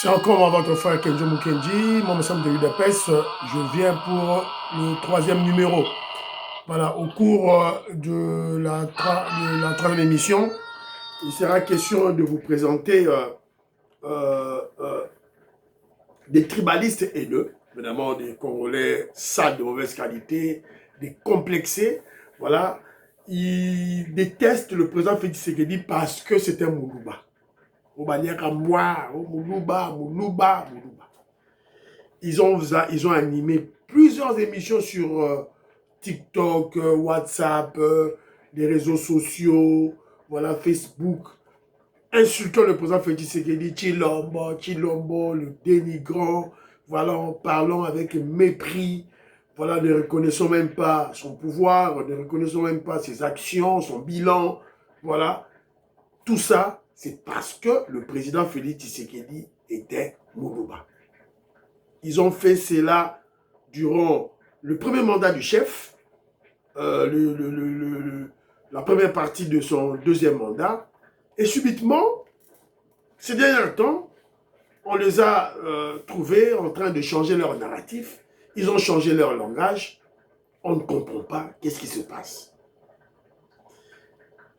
C'est encore votre frère Kenjo Mukendi, mon ensemble de Budapest. Je viens pour le troisième numéro. Voilà, au cours de la troisième émission, il sera question de vous présenter euh, euh, des tribalistes haineux, évidemment des Congolais sales de mauvaise qualité, des complexés. Voilà, ils détestent le président Félix Tshisekedi parce que c'est un Moulouba. Moulouba. Ils ont animé plusieurs émissions sur TikTok, WhatsApp, les réseaux sociaux, voilà, Facebook, insultant le président Félix Tshisekedi, Chilombo, le dénigrant, voilà, en parlant avec mépris, voilà, ne reconnaissant même pas son pouvoir, ne reconnaissant même pas ses actions, son bilan, voilà. Tout ça, c'est parce que le président Félix Tshisekedi était Moulouba. Ils ont fait cela durant le premier mandat du chef, la première partie de son deuxième mandat. Et subitement, ces derniers temps, on les a trouvés en train de changer leur narratif. Ils ont changé leur langage. On ne comprend pas qu'est-ce qui se passe.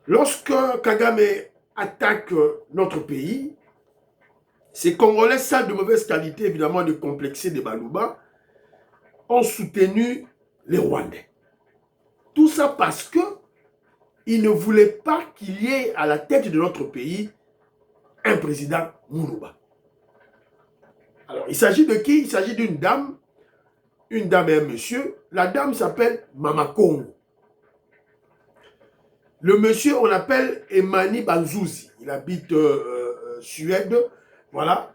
Lorsque Kagame attaque notre pays, ces Congolais sales de mauvaise qualité, évidemment de complexés des Balouba, ont soutenu les Rwandais. Tout ça parce que ils ne voulaient pas qu'il y ait à la tête de notre pays un président Moulouba. Alors, il s'agit de qui? Il s'agit d'une dame et un monsieur. La dame s'appelle Mama Congo. Le monsieur, on l'appelle Emani Banzuzi. Il habite Suède. Voilà.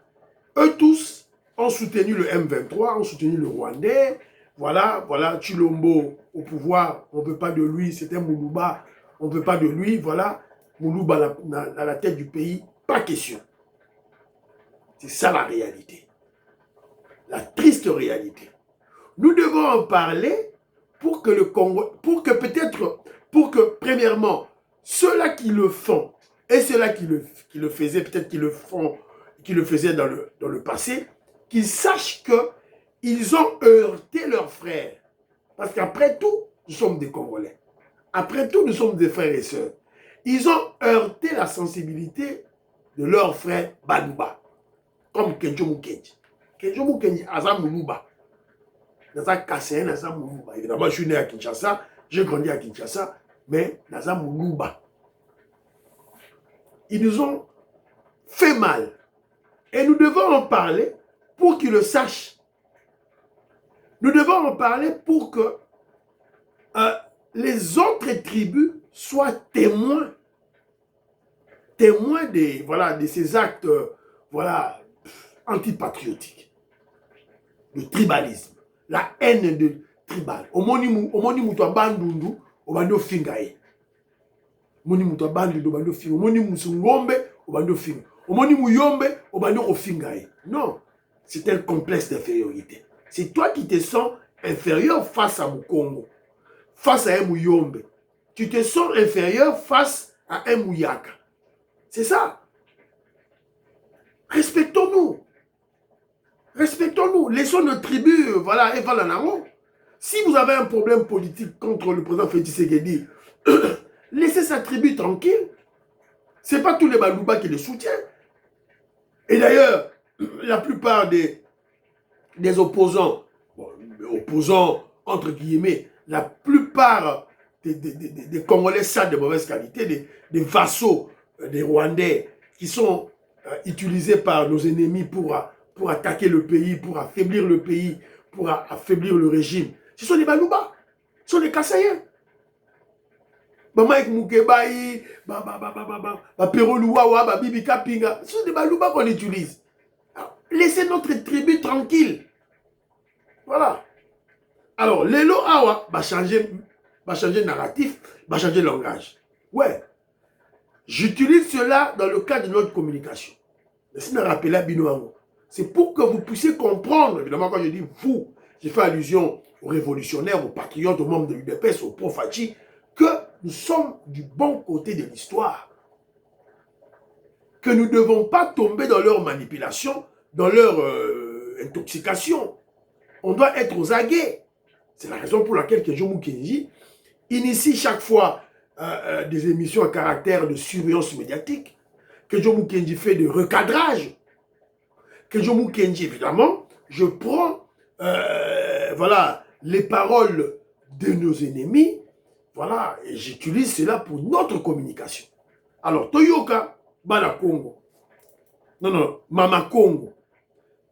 Eux tous ont soutenu le M23, ont soutenu le Rwandais. Voilà, Chilombo au pouvoir, on ne veut pas de lui, c'était Moulouba, on ne veut pas de lui, voilà. Moulouba à la tête du pays, pas question. C'est ça la réalité. La triste réalité. Nous devons en parler pour que le Congo, pour que premièrement, ceux-là qui le font et ceux-là qui le faisaient, peut-être qui le faisaient dans le passé, qu'ils sachent qu'ils ont heurté leurs frères. Parce qu'après tout, nous sommes des Congolais. Après tout, nous sommes des frères et sœurs. Ils ont heurté la sensibilité de leurs frères Balouba, comme Kenjo Mukendi. Kenjo Mukendi, Azam Moulouba. Évidemment, je suis né à Kinshasa, j'ai grandi à Kinshasa, mais Nazam Moulouba. Ils nous ont fait mal. Et nous devons en parler pour qu'ils le sachent. Nous devons en parler pour que les autres tribus soient témoins de ces actes antipatriotiques, de tribalisme, la haine de tribal. Omoni mutu abandundu obando fingaye. Omoni mutu abandundu obando fingaye. Omoni musungombe obando fingaye. Omoni muyombe obando fingaye. Non, c'est un complexe d'infériorité. C'est toi qui te sens inférieur face à Mukongo, face à un Muyombe. Tu te sens inférieur face à un Mouyaka. C'est ça. Respectons-nous. Respectons-nous. Laissons nos tribus, voilà, et voilà, si vous avez un problème politique contre le président Félix Tshisekedi, laissez sa tribu tranquille. Ce n'est pas tous les Balouba qui le soutiennent. Et d'ailleurs, la plupart des opposants, opposants entre guillemets, la plupart des Congolais sales de mauvaise qualité, des vassaux des Rwandais qui sont utilisés par nos ennemis pour attaquer le pays, pour affaiblir le pays, pour affaiblir le régime. Ce sont des Balouba, ce sont des Kassaïens. Mamaïk Moukebaï, Perolouawa, Bibi Kapinga, ce sont des Balouba qu'on utilise. Laissez notre tribu tranquille. Voilà. Alors, Lelo Awa va changer narratif, va changer langage. Ouais. J'utilise cela dans le cadre de notre communication. C'est pour que vous puissiez comprendre, évidemment quand je dis vous, j'ai fait allusion aux révolutionnaires, aux patriotes, aux membres de l'UDPS, aux profatis, que nous sommes du bon côté de l'histoire. Que nous ne devons pas tomber dans leur manipulation, dans leur intoxication. On doit être aux aguets. C'est la raison pour laquelle Kejo Mukenji initie chaque fois des émissions à caractère de surveillance médiatique. Kejo Mukenji fait des recadrages. Kejo Mukenji, évidemment, je prends voilà, les paroles de nos ennemis, voilà, et j'utilise cela pour notre communication. Alors, Toyoka, Bala Congo. Non, non, Mama Congo.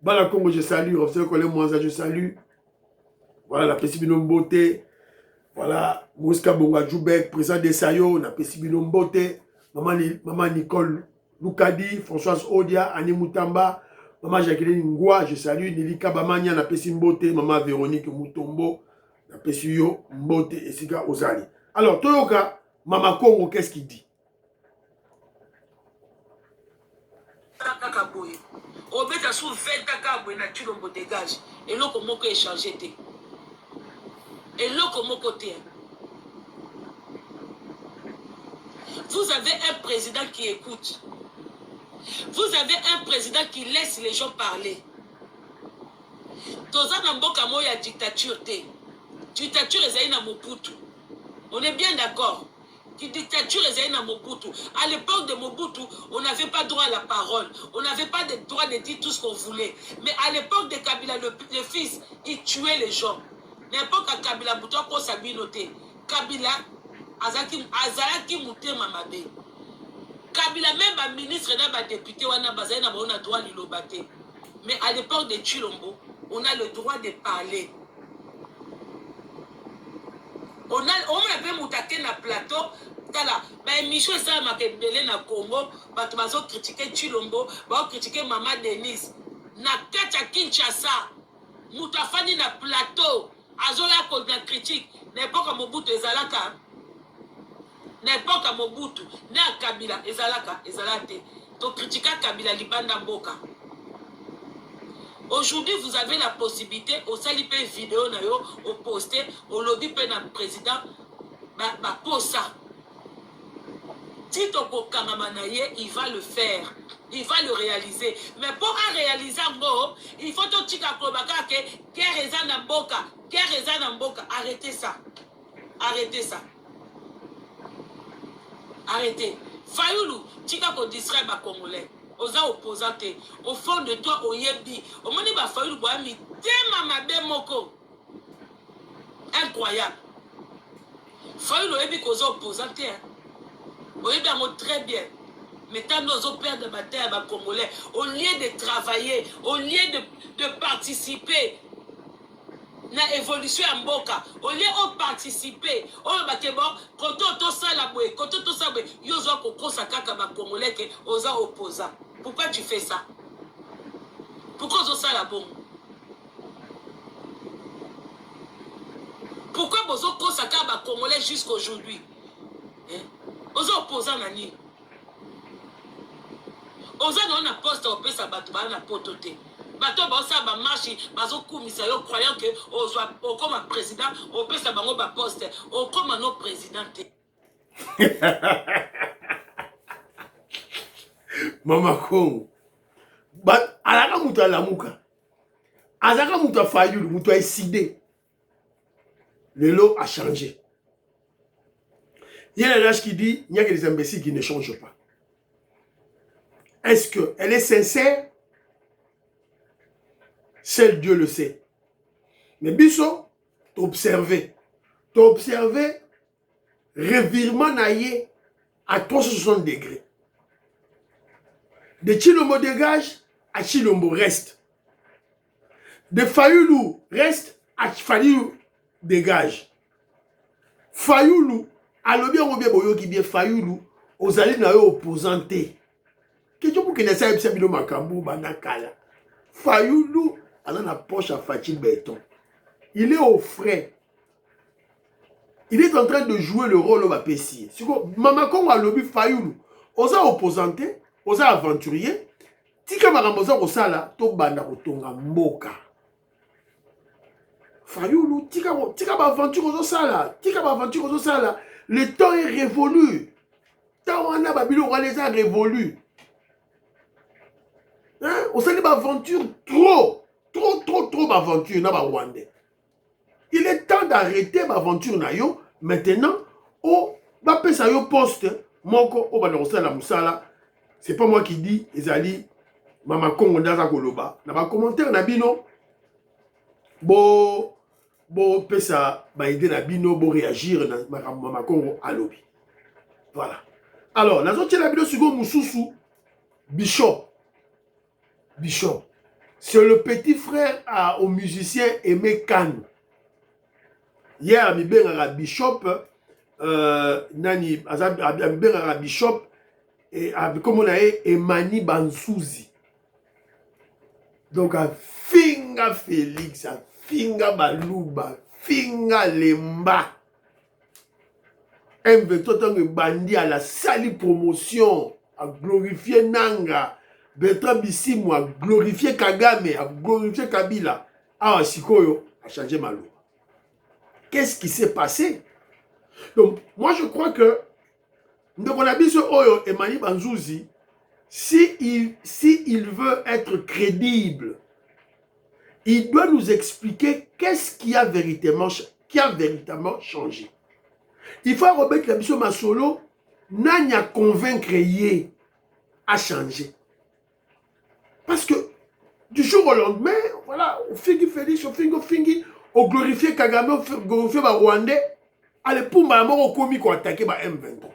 Bala Congo, je salue. Robert Colin Mwanza, je salue. Voilà, la Pessibino Mbote. Voilà, Mouska Bonga Djoubek, président de Sayo, la Pessibino Mbote. Maman Nicole Loukadi, Françoise Odia, Annie Moutamba. Maman Jacqueline Ngoua, je salue. Nili Kabamania, la Pessimbote. Maman Véronique Moutombo, la Pessio Mbote et Sika Ozali. Alors, Toyoka, Mama Congo, qu'est-ce qu'il dit? Et là, comment échanger? Et là, comment côté? Vous avez un président qui écoute. Vous avez un président qui laisse les gens parler. Toza Namboka Moya dictature te. Dictature Ezaïna Mobutu. On est bien d'accord. Dictature Ezaïna Mobutu. À l'époque de Mobutu, on n'avait pas droit à la parole. On n'avait pas le droit de dire tout ce qu'on voulait. Mais à l'époque de Kabila, le fils, il tuait les gens. N'importe à Kabila, Bouton, qu'on s'habille noté. Kabila, Azalaki Mouté Mamabé. Kabila, même un ministre et un député, on a droit de l'obate. Mais à l'époque de Chilombo, on a le droit de parler. On a fait moutaké na plateau. Tala, Michel ça m'a belé na Congo, tu vas critiquer Chilombo, va critiquer Maman Denise. Na Kacha Kinshasa, moutafani na plateau, azola contre la critique. N'importe comment Mobutu ezalaka. N'importe comment Mobutu, na Kabila ezalaka, ezalate. To critica Kabila libanda mboka. Aujourd'hui, vous avez la possibilité, au salipé vidéo, au poster, au lobby pénal président, pour ça. Tito Kokamamanaye, il va le faire. Il va le réaliser. Mais pour réaliser, il faut que tu arrêtez ça. Arrêtez ça. Arrêtez. Fayoulou, tu as distrait ma Congolais. Aux opposantés, au fond de toi, au yebi, au moment où Fayoulou Boami, Mama Moko. Incroyable. Fayoulou yebi qu'aux opposantés, au yebi très bien. Mais tant nos pères de bataille à Congolais, au lieu de travailler, au lieu de participer, na évolution en Mboka, au lieu de participer, on va te voir, quand on ça la bouée, quand on ça bouée, yozo koko sakaka ba Congolais que aux opposants. Pourquoi tu fais ça? Pourquoi on ça la bombe? Pourquoi vous koko sakaka ba Congolais jusqu'à aujourd'hui? Aux opposants nani? Aux on a poste au pesa batouba na pototé. Bato bosa ba marche bazo kumisa yo croyant que on soit comme président on peut ça bango ba poste on comme nos présidents. Mama Congo. But alaka mutu alamuka. Azaka mutu Fayoulou, mutu a décidé. Le lot a changé. Il y a l'âge qui dit il n'y a que des imbéciles qui ne changent pas. Est-ce qu'elle est sincère? Seul Dieu le sait. Mais Bisso, t'observer. T'observer, revirement naïe à 360 degrés. De Chilombo dégage, à Chilombo reste. De Fayoulou reste, à Fayoulou dégage. Fayoulou, à l'objet on bien boyo qui bien Fayoulou, aux alliés na yo opposanté. Question pour que ne sache pas bilo makambu banakala. Fayoulou, alors la poche à Fatih Béton. Il est au frais. Il est en train de jouer le rôle de ma PC. Mama Congo a lobby Fayoulou. Osa opposanté, osa aventurier. Tika marambosa osala to banda kotonga mboka. Fayoulou, tika ba aventure osala, tika ba aventure osala. Le temps est révolu. Tant on a babilo on les a révolu. Hein? on s'est dit aventure trop d'aventure na ba Rwandais. Il est temps d'arrêter l'aventure na yo. Maintenant, oh, ba pesa yo poste moko o ba la musala. C'est pas moi qui dis, ezali Mama Congo ndaza koloba. Na ba commentaire na bino bo pesa ba aider na bino bo réagir na Mama Congo alobi. Voilà. Alors, la zone la vidéo sugo mususu Bishop. C'est le petit frère au musicien Aimé Kane. Hier, mi bengara Bishop nani mi bengara Bishop et comme on a Emani Bansuzi. Donc a Finga Félix, a Finga Baluba, Finga Lemba. M23 tant que bandit à la sali promotion, à glorifier Nanga, Bertrand Bisimou, à glorifier Kagame, à glorifier Kabila. Ah, Sikoyo a changé Malou. Qu'est-ce qui s'est passé? Donc, moi je crois que Ndokonabiso Oyo et Mani Banzouzi, si il veut être crédible, il doit nous expliquer qu'est-ce qui a véritablement changé. Il faut remettre la mission Masolo, n'a convaincre yé à changer. Parce que du jour au lendemain, voilà, au fingi Félix, au fingi, au glorifié Kagame, au glorifié Rwandais, allez pour ma mort au commis qu'on attaqué par M23.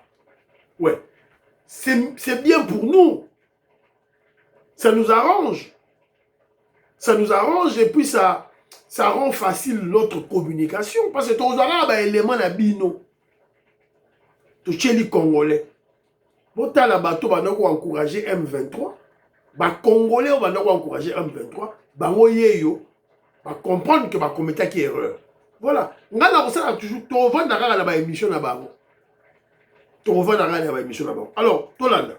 Ouais, c'est bien pour nous. Ça nous arrange. Ça nous arrange et puis ça rend facile notre communication. Parce que tous les éléments na bino. Tous les Congolais. Bon, la bateau va encourager M23. Les Congolais vont encourager M23. Ils vont comprendre que va commettre une erreur. Voilà. On a toujours tout dans la émission là-bas. Tout dans la émission là-bas. Alors, Tolanda.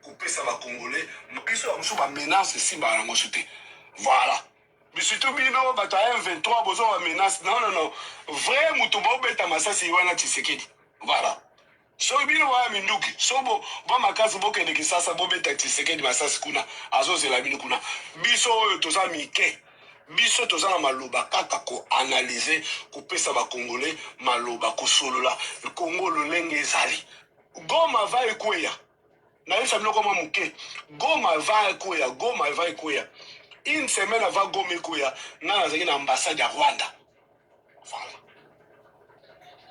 Couper ça va Congolais. Ils sont en menace ici, voilà. Mais surtout, bino, bata M23, besoin de menace. Non. Vrai, moutou, beta masasi, wana Tshisekedi. Voilà. So, bino, wa minduki. So, ba makazi, boke de kisasa, beta Tshisekedi, masasi kuna. Azo, zela bino kuna. Biso, toza mike. Biso, toza na maloba, kaka ko analyser, couper ça va Congolais, maloba, ko solo la. Le Congo, le lenge zali. Goma va ekweya. Na yesa bino koma muke. Goma va ekweya. Une semaine avant Goma ekweya, na zaki na ambassade ya Rwanda. Voilà.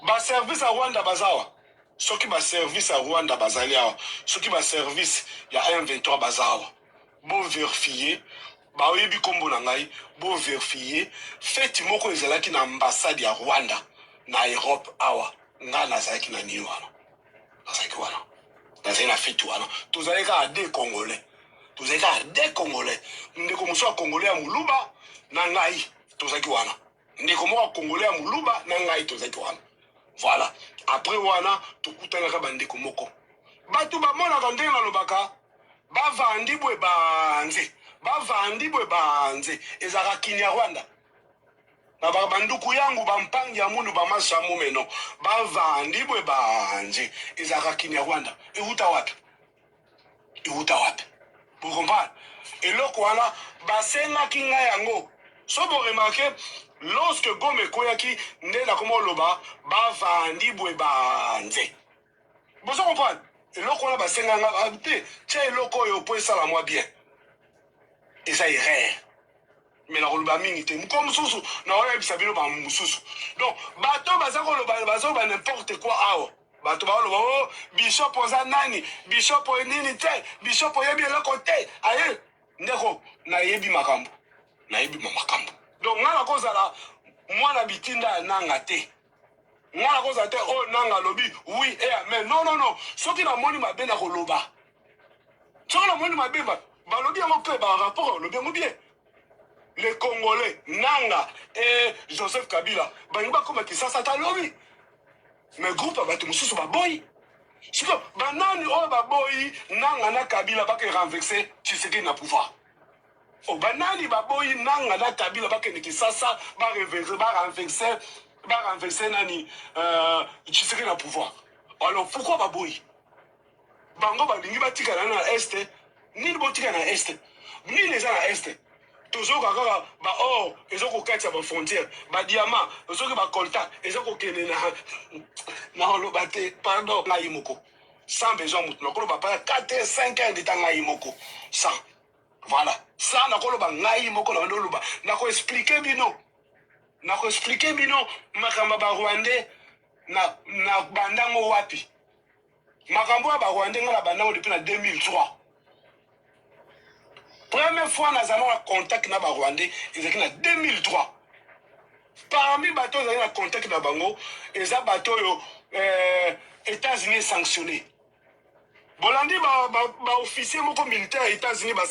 Ba service à Rwanda bazawa. Soki ba service à Rwanda bazali awa. Soki ba service ya M23 bazawa. Bon vérifier. Ba oyebi kombo na ngai, bon vérifier. Feti moko ezalaki na ambassade ya Rwanda na Europe awa. Nga nazalaki na niwa. Nazalaki wana. Nazalaki na feti wana. Tozalaki à des Congolais. Tozalaki à des Congolais. Ndeko moso ya Congolais ya muluba na ngai tozalaki wana. Ndeko moko ya Congolais ya muluba na ngai tozalaki wana. Voilà. Après wana tokutanaka bandeko moko. Batu bamonaka ndenge nalobaka bavandi bwe banze. Ezaka kini ya Rwanda. Na banduku yangu bampangi ya mundu bamasamu meno. Bavandi bwe banze. Ezaka kini ya Rwanda. Euta wapi? Vous comprenez? Et là, voilà, basenga kinga yango. So vous remarquez, lorsque Gome Koyaki n'est la comme loba, bavandi bwe banze. Vous comprenez? Et là, voilà, basenga nga habité. Tiens, loko yo poe ça la moi bien. Et ça est rare. Mais la roloba mingi comme sousou, na oya bisabino ba mususu. Donc, bato bazako loba n'importe quoi awo. Bato ba loba bishop oza nani, bishop nini te, bishop yebi eloko te. Aye, ndeko na yebi makambo. Donc ngala kozala mwana bitinda nanga te. Ngala kozala te oh nanga lobi oui et amen. Non. Soki na moni mabe na koloba. Soki na moni mabe ba lobi yango pe ba rapport lobi yango bien. Les Congolais, Nanga et Joseph Kabila, Baniba comme Kisasa Talobi. Mais groupe a battu Moussou Baboy. C'est que Banani o Baboy, Nanga na Kabila va renverser Tshisekedi na pouvoir. Oh Banani Baboy, Nanga na Kabila va Kisasa va renverser Nani Tshisekedi na pouvoir. Alors pourquoi baboyi? Bango balingi batikana na este, nini botika na este, nini eza na este. Toujours kaka ba or ezoko katia ba frontière, ba diamant, ezoko ba colta, ezoko kene na lobate, pardon, na yimoko. Sans besoin mutu, na koloba pa 4 5 ans de temps na yimoko. Sans. Voilà. Ça na koloba na yimoko na loloba. Na ko expliquer bino. Na ko expliquer bino makamba ba Rwandais na bandango wapi. Makambo ba Rwandais na bandango depuis na 2003. Première fois nous avons un contact na ba Rwandais, ils étaient en 2003. Parmi les bateaux, nous avons un contact na bango, et ça bateau États-Unis sanctionné. Bolandi ba officier moko militaire États-Unis ba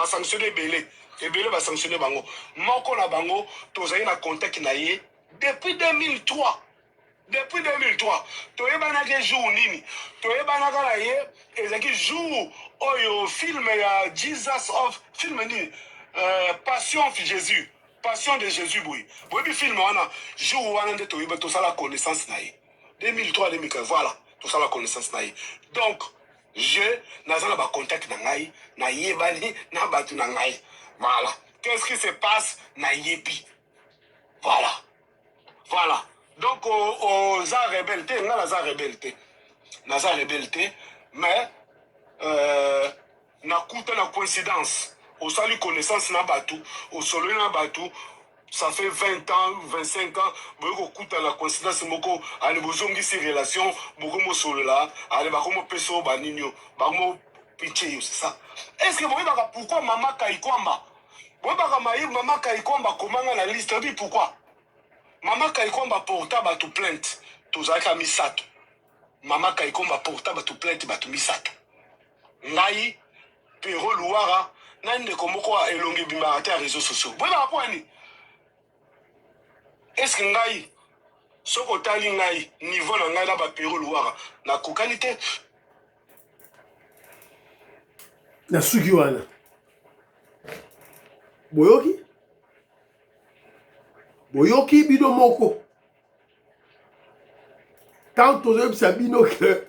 sanctionné belé. Et belé ba sanctionné bango. Moko na bango, tous avons un contact na yé depuis 2003. Depuis 2003, tu es banagé jour nini, tu es banagé et c'est jour au film Jesus of film ni Passion of Jésus, Passion de Jésus boui. Boui film on a jour on a de tu es tout ça la connaissance naïe. 2003 2015 voilà, tout ça la connaissance naïe. Donc je n'azana ba contact na ngai, na yebani na batu na ngai. Voilà. Qu'est-ce qui se passe na yepi? Voilà. Voilà. Donc, aux arts rebelles, on a les arts rebelles, mais na kuta na coïncidence, au salut connaissance na batou, au solo na batou, ça fait 20 ans, 25 ans, beaucoup kuta na coïncidence, beaucoup allez bozongi ces relations, beaucoup mo solo là, allez beaucoup mo peso baninyo, beaucoup pitché, c'est ça. Est-ce que vous voyez pourquoi maman Kaikwamba, vous voyez maman Kaikwamba comment on a la liste, pourquoi? Maman Kaikomba porta batu plainte, tozaka misato. Maman Kaikomba porta batu plainte batu misato. Ngai, Pero Luara, nande komoko a elongi bimarate à réseaux sociaux. Voilà à point ni. Est-ce que ngai, soko tali ngai, niveau na ngai na ba Pero Luara, na kokalité? Na suki wana. Boyoki? Boyoki bino moko. Tant aux sabino que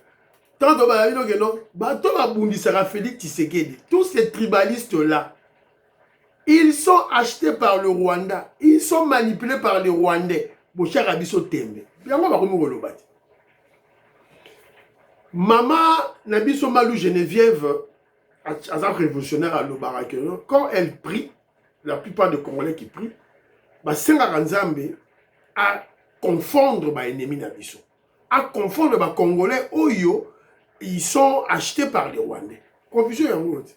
tant de balabino que non, bato babundi sera Félix Tshisekedi. Tous ces tribalistes là, ils sont achetés par le Rwanda, ils sont manipulés par les Rwandais. Bochar abiso tembe. Bien moi bakomo golobati. Maman Nabiso Malou Geneviève, agent révolutionnaire à l'Obarak, quand elle prie, la plupart des Congolais qui prient, Senga Nzambe à confondre les ennemis Nabiso, à confondre les Congolais Oyo, ils sont achetés par les Rwandais. Confusion en route.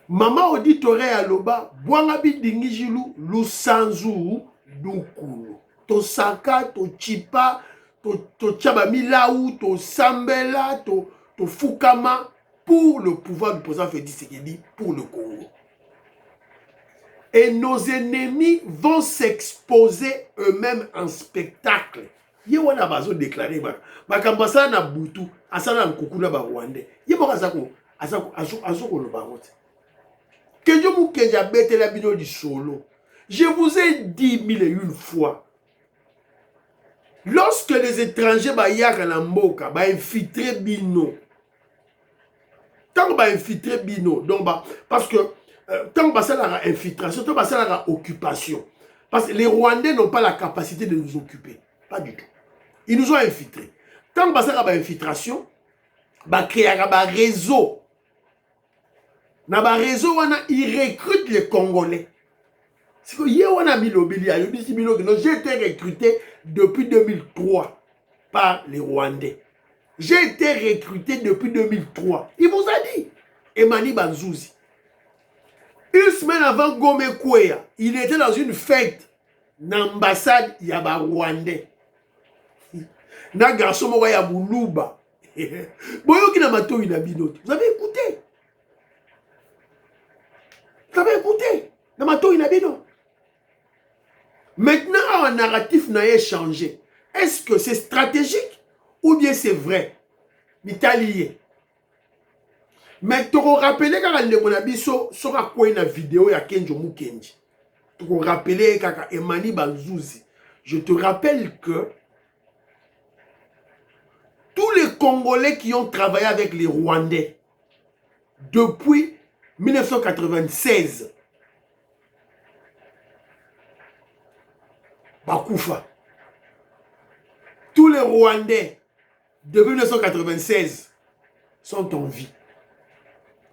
Maman auditore à l'Oba, Boangabi Dingijilu, Lusanzu, Dunkulu, Tosaka, Tochipa, Tochabami Laou, Tosambela, Tofukama, pour le pouvoir du président Félix Tshisekedi, pour le Congo. Et nos ennemis vont s'exposer eux-mêmes en spectacle. Yewana bazo déclaré bakambasa na butu asana nkukuna ba Rwandais. Yeboka azako lo barote. Que je vous kenja bete la bino du solo. Je vous ai dit 1001 fois. Lorsque les étrangers ba yaka na mboka ba infiltrer bino. Tant ba infiltrer bino donc parce que tant que ça la infiltration, tant que ça la occupation. Parce que les Rwandais n'ont pas la capacité de nous occuper. Pas du tout. Ils nous ont infiltrés. Tant que ça la infiltration, bah créer un réseau. Dans un réseau, ils recrutent les Congolais. C'est que hier, on a mis l'obilia. J'ai été recruté depuis 2003 par les Rwandais. J'ai été recruté depuis 2003. Il vous a dit. Emani Banzouzi. Une semaine avant Gome Kwea, il était dans une fête dans l'ambassade Yaba Rwandais. Na garçon moko ya Buluba. Boyoki na mato inabinote. Vous avez écouté? Vous avez écouté? Na mato inabino. Maintenant, un narratif n'a changé. Est-ce que c'est stratégique ou bien c'est vrai? L'Italien. Mais tu te rappelles quand on a vu sur la vidéo il y a Kenjo Mukenji. Tu te rappelles quand Emani Banzouzi. Je te rappelle que Congolais qui ont travaillé avec les Rwandais depuis 1996. Bakoufa. Tous les Rwandais depuis 1996 sont en vie.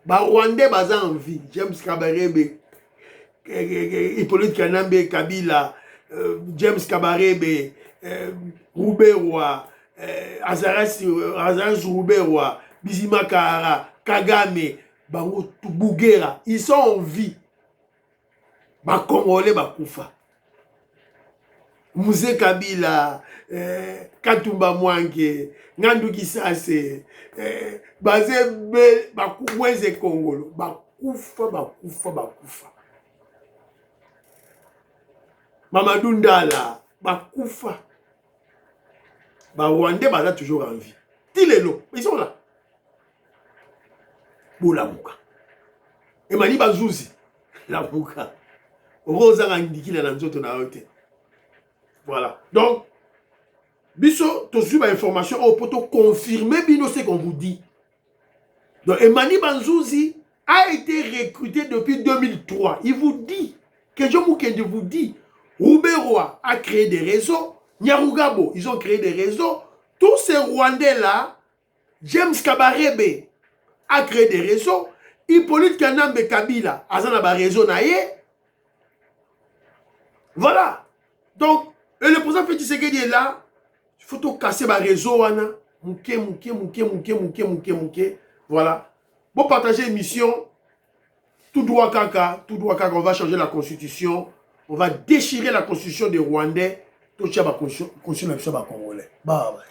Rwandais baza en vie. James Kabarebe, Hippolyte Kanambe Kabila, James Kabarebe, Rouberwa, Azaras Rouberwa, Bizima Kahara, Kagame, Bougera, ils sont en vie. Congolais bakoufa. Mouzé Kabila, Katumba Mwange, Ngandu Kisase, Bazé Bakouweze Congolo, Bakoufa. Mamadou Ndala, Bakoufa. Rwandais baza toujours en vie. Tilelo, ils sont là. Boulamuka. Emani Bazouzi, la Mouka. Rosa Randiki la Nanzoto na hote. Voilà. Donc, Bisso, tu suis l'information, on peut confirmer Bino ce qu'on vous dit. Donc, Emani Banzouzi a été recruté depuis 2003. Il vous dit, que John Moukende vous dit, Rouberwa a créé des réseaux, Nyarugabo, ils ont créé des réseaux. Tous ces Rwandais-là, James Kabarebe a créé des réseaux. Hippolyte Kanambe Kabila a un réseau naïe. Voilà. Donc, et le président Félix Tshisekedi est là. Il faut tout casser le réseau. Mouké. Voilà. Bon, partager l'émission. Tout droit caca. On va changer la constitution. On va déchirer la constitution des Rwandais. Tout ça va constitution congolais. Bye bye.